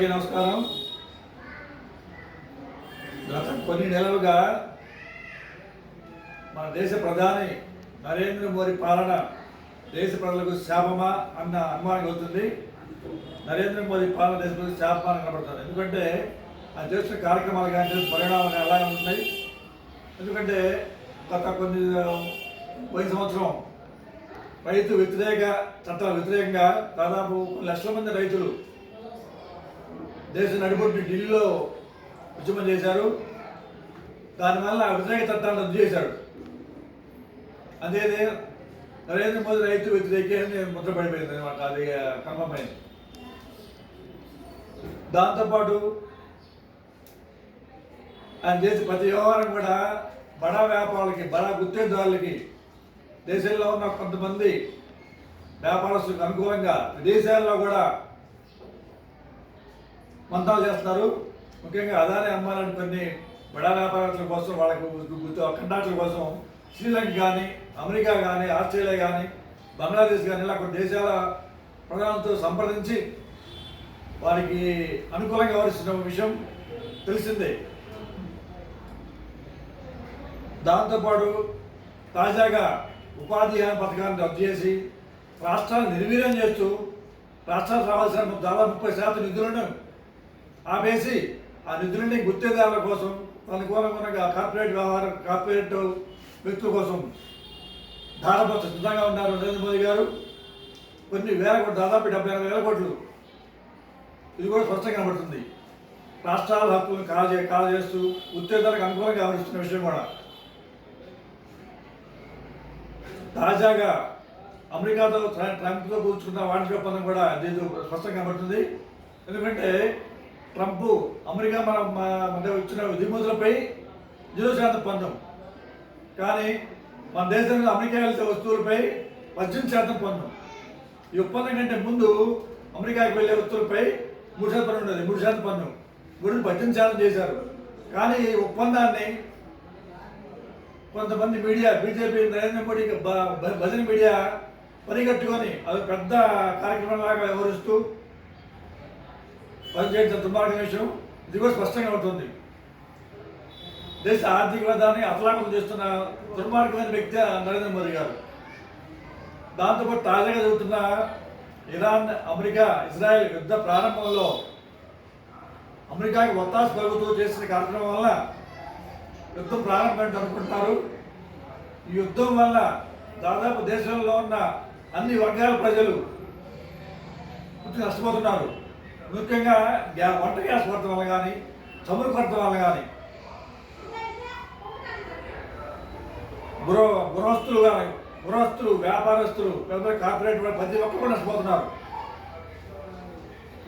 నమస్కారం. గత కొన్ని నెలలుగా మన దేశ ప్రధాని నరేంద్ర మోదీ పాలన దేశ ప్రజలకు శాపమా అన్న అనుమానం అవుతుంది. నరేంద్ర మోదీ పాలన దేశ ప్రజలకు శాపమా కనబడుతుంది. ఎందుకంటే ఆ చేస్తున్న కార్యక్రమాలు కానీ పరిణామాలు కానీ అలాగే ఉంటున్నాయి. ఎందుకంటే గత పోయిన సంవత్సరం రైతు వ్యతిరేక చట్టాల వ్యతిరేకంగా దాదాపు కొన్ని లక్షల మంది రైతులు దేశం నడిపొట్టి ఢిల్లీలో ఉద్యమం చేశారు. దానివల్ల వ్యతిరేక చట్టాలను రద్దు చేశాడు. అదే నరేంద్ర మోదీ రైతు వ్యతిరేక ముద్రపడిపోయింది అనమాట. అది కన్ఫర్మ్ అయింది. దాంతోపాటు ఆయన చేసే ప్రతి వ్యవహారం కూడా బడా వ్యాపారులకి బడా గుత్తేదారులకి దేశంలో ఉన్న కొంతమంది వ్యాపారస్తులకు అనుకూలంగా విదేశాల్లో కూడా మంత్రాలు చేస్తున్నారు. ముఖ్యంగా అదాని అమ్మాలని కొన్ని బడా వ్యాపారస్తుల కోసం వాళ్ళకు కండాక్టర్ల కోసం శ్రీలంక కానీ అమెరికా కానీ ఆస్ట్రేలియా కానీ బంగ్లాదేశ్ కానీ ఇలా కొన్ని దేశాల ప్రధానంతో సంప్రదించి వారికి అనుకూలంగా వ్యవహరిస్తున్న విషయం తెలిసిందే. దాంతోపాటు తాజాగా ఉపాధి హామీ పథకాన్ని రద్దు చేసి రాష్ట్రాలను నిర్వీర్యం చేస్తూ రాష్ట్రాలకు రావాల్సిన దాదాపు 30% నిధులను ఆపేసి ఆ నిధులని గుత్తేదారుల కోసం అనుకూలంగా కార్పొరేట్ వ్యక్తుల కోసం ధారపోత సిద్ధంగా ఉన్నారు నరేంద్ర మోదీ గారు. కొన్ని వేల కోట్లు, దాదాపు 76,000 కోట్లు. ఇది కూడా స్పష్టంగా కనబడుతుంది. రాష్ట్రాల హక్కులను కాల్ చేస్తూ గుత్తేదారులకు అనుకూలంగా వ్యవహరిస్తున్న విషయం కూడా తాజాగా అమెరికాతో ట్రంప్తో కూర్చున్న వాణిజ్య ఒప్పందం కూడా దీంతో స్పష్టంగా కనబడుతుంది. ఎందుకంటే ట్రంప్ అమెరికా మన వచ్చిన దిగుమతులపై 0% పన్ను, కానీ మన దేశంలో అమెరికా వెళ్తే వస్తువులపై 18% పన్ను. ఈ ఒప్పందం కంటే ముందు అమెరికాకి వెళ్ళే వస్తువులపై 3% పన్ను ఉండేది. 3% పన్ను గురించి 18% చేశారు. కానీ ఈ ఒప్పందాన్ని కొంతమంది మీడియా, బీజేపీ నరేంద్ర మోడీకి భజన మీడియా పరిగెట్టుకొని అది పెద్ద కార్యక్రమంలాగా వ్యవహరిస్తూ పనిచేసిన దుర్మార్గం విషయం ఇది కూడా స్పష్టంగా ఉంటుంది. దేశ ఆర్థిక విధానాన్ని అతలాకుతం చేస్తున్న దుర్మార్గమైన వ్యక్తి నరేంద్ర మోదీ గారు. దాంతోపాటు తాజాగా జరుగుతున్న ఇరాన్, అమెరికా, ఇజ్రాయెల్ యుద్ధ ప్రారంభంలో అమెరికాకి ఒత్తాసు పలుకుతూ చేసిన కార్యక్రమం వల్ల యుద్ధం ప్రారంభమైనట్టు అనుకుంటున్నారు. ఈ యుద్ధం వల్ల దాదాపు దేశంలో ఉన్న అన్ని వర్గాల ప్రజలు నష్టపోతున్నారు. ముఖ్యంగా వంట గ్యాస్ కొరత వల్ల కానీ, చమురు కొరత వల్ల కానీ, గృహస్థులు, వ్యాపారస్తులు, పెద్ద కార్పొరేట్ ప్రతి ఒక్కరు నష్టపోతున్నారు.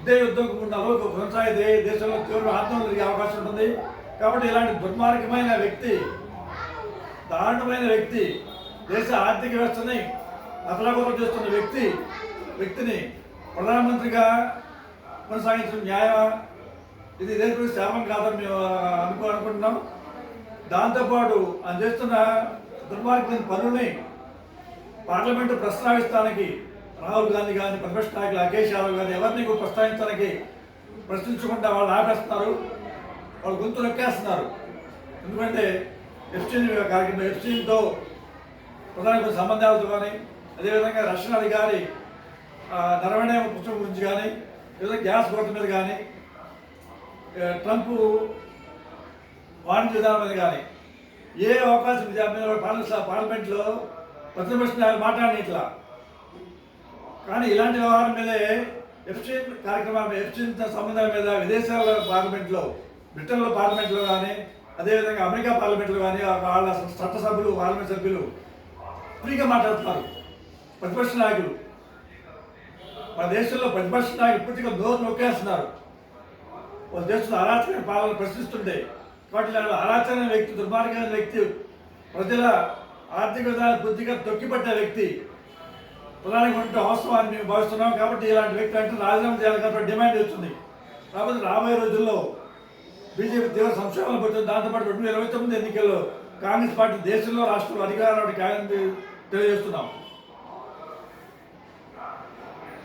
ఇదే యుద్ధం కొనసాగితే దేశంలో తీవ్ర ఆందోళన జరిగే అవకాశం ఉంటుంది. కాబట్టి ఇలాంటి దుర్మార్గమైన వ్యక్తి, దారుణమైన వ్యక్తి, దేశ ఆర్థిక వ్యవస్థని అతలాకుతలం చేస్తున్న వ్యక్తిని ప్రధానమంత్రిగా కొనసాగించడం న్యాయమా? ఇది దేశ శాపం కాదని మేము అనుకుంటున్నాం. దాంతోపాటు ఆయన చేస్తున్న దుర్మార్గమైన పనుల్ని పార్లమెంటు ప్రస్తావిస్తానికి రాహుల్ గాంధీ కానీ, ప్రతిపక్ష నాయకులు అఖిలేష్ యాదవ్ కానీ ఎవరిని కూడా ప్రస్తావించడానికి ప్రశ్నించకుండా వాళ్ళు ఆపేస్తున్నారు, వాళ్ళు గొంతు నొక్కేస్తున్నారు. ఎందుకంటే ఎఫ్స్టీన్తో ప్రధాన సంబంధాలతో కానీ, అదేవిధంగా రష్యన్ అధికారి నరవణ పుస్తకం గురించి కానీ, లేదా గ్యాస్ కొరత మీద కానీ, ట్రంప్ వాణిజ్య విధానం మీద కానీ ఏ అవకాశం పార్లమెంట్లో ప్రతిపక్ష నాయకులు మాట్లాడిన ఇట్లా. కానీ ఇలాంటి వ్యవహారం మీదే ఎఫ్స్టీన్ కార్యక్రమం, ఎఫ్స్టీన్ సంబంధాల మీద విదేశాల పార్లమెంట్లో, బ్రిటన్లో పార్లమెంట్లో కానీ, అదేవిధంగా అమెరికా పార్లమెంట్లో కానీ వాళ్ళ చట్టసభ్యులు, పార్లమెంట్ సభ్యులు ఫ్రీగా మాట్లాడుతున్నారు. ప్రతిపక్ష నాయకులు, మన దేశంలో ప్రతిపక్ష నాయకులు పూర్తిగా నోరు నొక్కేస్తున్నారు. వాళ్ళ దేశంలో అరాచకమైన పాలన ప్రశ్నిస్తుంటే, కాబట్టి అరాచకమైన వ్యక్తి, దుర్మార్గమైన వ్యక్తి, ప్రజల ఆర్థిక విధానాలు పూర్తిగా తొక్కిపట్టే వ్యక్తి ప్రధాని ఉంటే అవసరం అని మేము భావిస్తున్నాం. కాబట్టి ఇలాంటి వ్యక్తి అంటే రాజీనామా చేయాలి కాబట్టి డిమాండ్ చేస్తుంది. కాబట్టి రాబోయే రోజుల్లో బీజేపీ తీవ్ర సంక్షోభాలు పడుతుంది. దాంతోపాటు 2029 ఎన్నికల్లో కాంగ్రెస్ పార్టీ దేశంలో, రాష్ట్రంలో అధికారానికి తెలియజేస్తున్నాం.